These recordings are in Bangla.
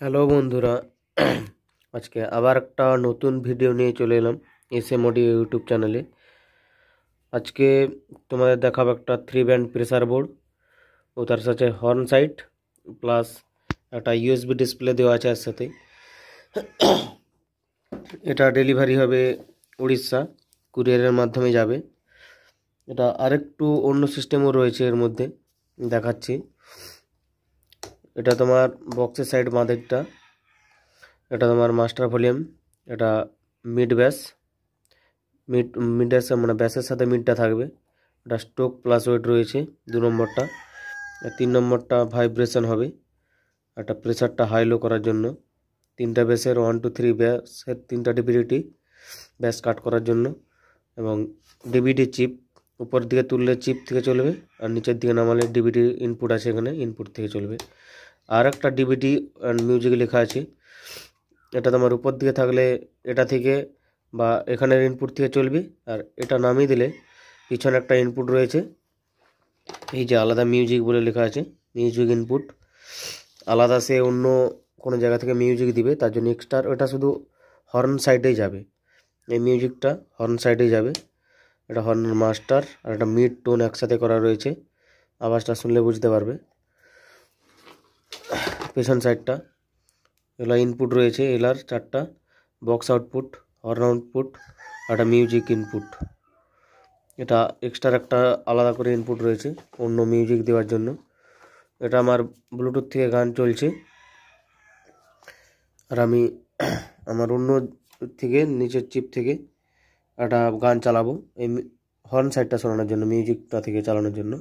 হ্যালো বন্ধুরা, আজকে আবার একটা নতুন ভিডিও নিয়ে চলে এলাম এসএম অডিও ইউটিউব চ্যানেলে। আজকে তোমাদের দেখাবো একটা 3 ব্যান্ড প্রেসার বোর্ড ও তার সাথে হর্ন সাইট প্লাস একটা ইউএসবি ডিসপ্লে দেওয়া আছে এর সাথে। এটা ডেলিভারি হবে উড়িষ্যা, কুরিয়ারের মাধ্যমে যাবে। এটা আরেকটু অন্য সিস্টেমও রয়েছে এর মধ্যে, দেখাচ্ছি। এটা তোমার বক্সের সাইড বাঁদিকটা, এটা তোমার মাস্টার ভলিউম, এটা মিড ব্যাস, মিড মানে ব্যাসের সাথে মিডটা থাকবে। এটা স্ট্রোক প্লাস ওয়েট রয়েছে 2 নম্বরটা। 3 নম্বরটা ভাইব্রেশন হবে, একটা প্রেসারটা হাই লো করার জন্য। 3টা ব্যাসের 1 2 3 ব্যাসের 3টা ডিভিডি ব্যাস কাট করার জন্য। এবং ডিভিডি চিপ উপর দিকে তুললে চিপ থেকে চলবে, আর নিচের দিকে নামালে ডিভিডি ইনপুট আছে, এখানে ইনপুট থেকে চলবে। আর একটা ডিভিডি অ্যান্ড মিউজিক লেখা আছে। এটা তোমার উপর দিকে থাকলে এটা থেকে বা এখানের ইনপুট থেকে চলবে, আর এটা নামিয়ে দিলে পিছনে একটা ইনপুট রয়েছে, এই যে আলাদা মিউজিক বলে লেখা আছে, মিউজিক ইনপুট। আলাদা সে অন্য কোনো জায়গা থেকে মিউজিক দিবে, তার জন্য এক্সট্রা ওটা শুধু হর্ন সাইডেই যাবে। এই মিউজিকটা হর্ন সাইডেই যাবে। এটা হর্নের মাস্টার আর একটা মিড টোন একসাথে করা রয়েছে, আওয়াজটা শুনলে বুঝতে পারবে। পেছন সাইডটা এগুলো ইনপুট রয়েছে, এলার 4টা বক্স আউটপুট, হর্ন আউটপুট, একটা মিউজিক ইনপুট। এটা এক্সট্রা একটা আলাদা করে ইনপুট রয়েছে অন্য মিউজিক দেওয়ার জন্য। এটা আমার ব্লুটুথ থেকে গান চলছে, আর আমি আমার অন্য থেকে নিচের চিপ থেকে একটা গান চালাবো এই হর্ন সাইডটা শোনানোর জন্য, মিউজিকটা থেকে চালানোর জন্য।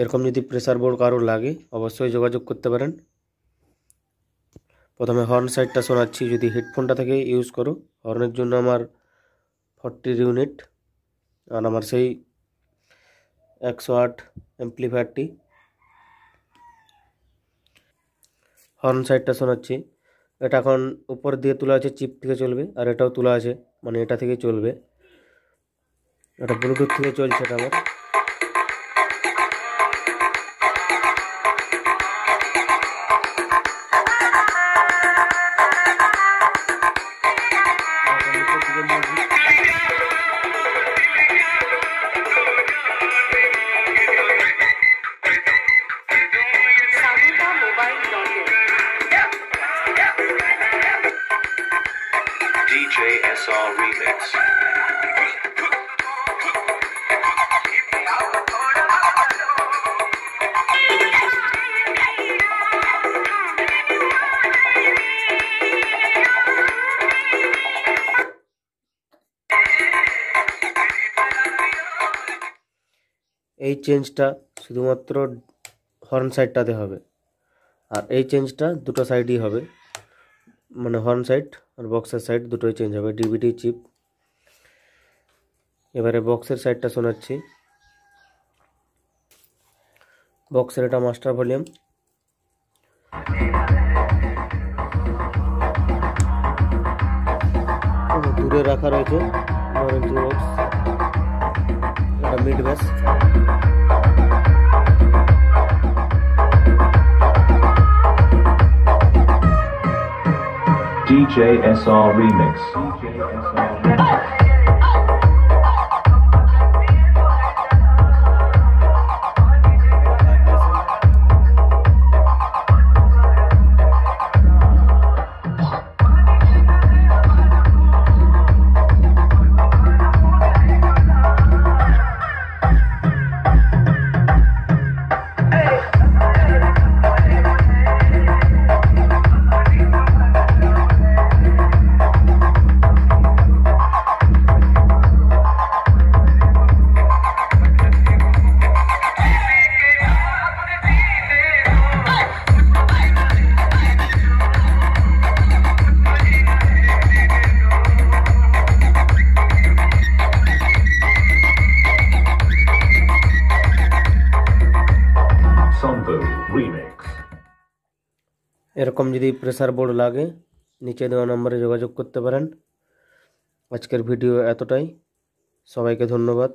এরকম যদি প্রেসার বোর্ড কারোর লাগে অবশ্যই যোগাযোগ করতে পারেন। প্রথমে হর্ন সাইডটা শোনাচ্ছি, যদি হেডফোনটা থেকে ইউজ করো। হর্নের জন্য আমার 40 ইউনিট, আর আমার সেই 108 অ্যাম্প্লিফায়ারটি। হর্ন সাইডটা শোনাচ্ছি, এটা এখন উপর দিয়ে তোলা আছে, চিপ থেকে চলবে, আর এটাও তোলা আছে, মানে এটা থেকে চলবে। এটা ব্লুটুথ থেকে চলছে এটা আমার। DJ SR Remix. এই চেঞ্জটা শুধুমাত্র হর্ন সাইডটাতে হবে, আর এই চেঞ্জটা দুটো সাইডই হবে, মানে হর্ন সাইড আর বক্সের সাইড দুটোই চেঞ্জ হবে, ডিভিডি চিপ। এবারে বক্সের সাইডটা শোনাচ্ছি। বক্সের এটা মাস্টার ভলিউম, দূরে রাখা রয়েছে বক্স। এটা মিড ব্যাস, DJ SR Remix. এরকম যদি প্রেসার বোর্ড লাগে নিচে দেওয়া নম্বরে যোগাযোগ করতে পারেন। আজকের ভিডিও এতটাই, সবাইকে ধন্যবাদ।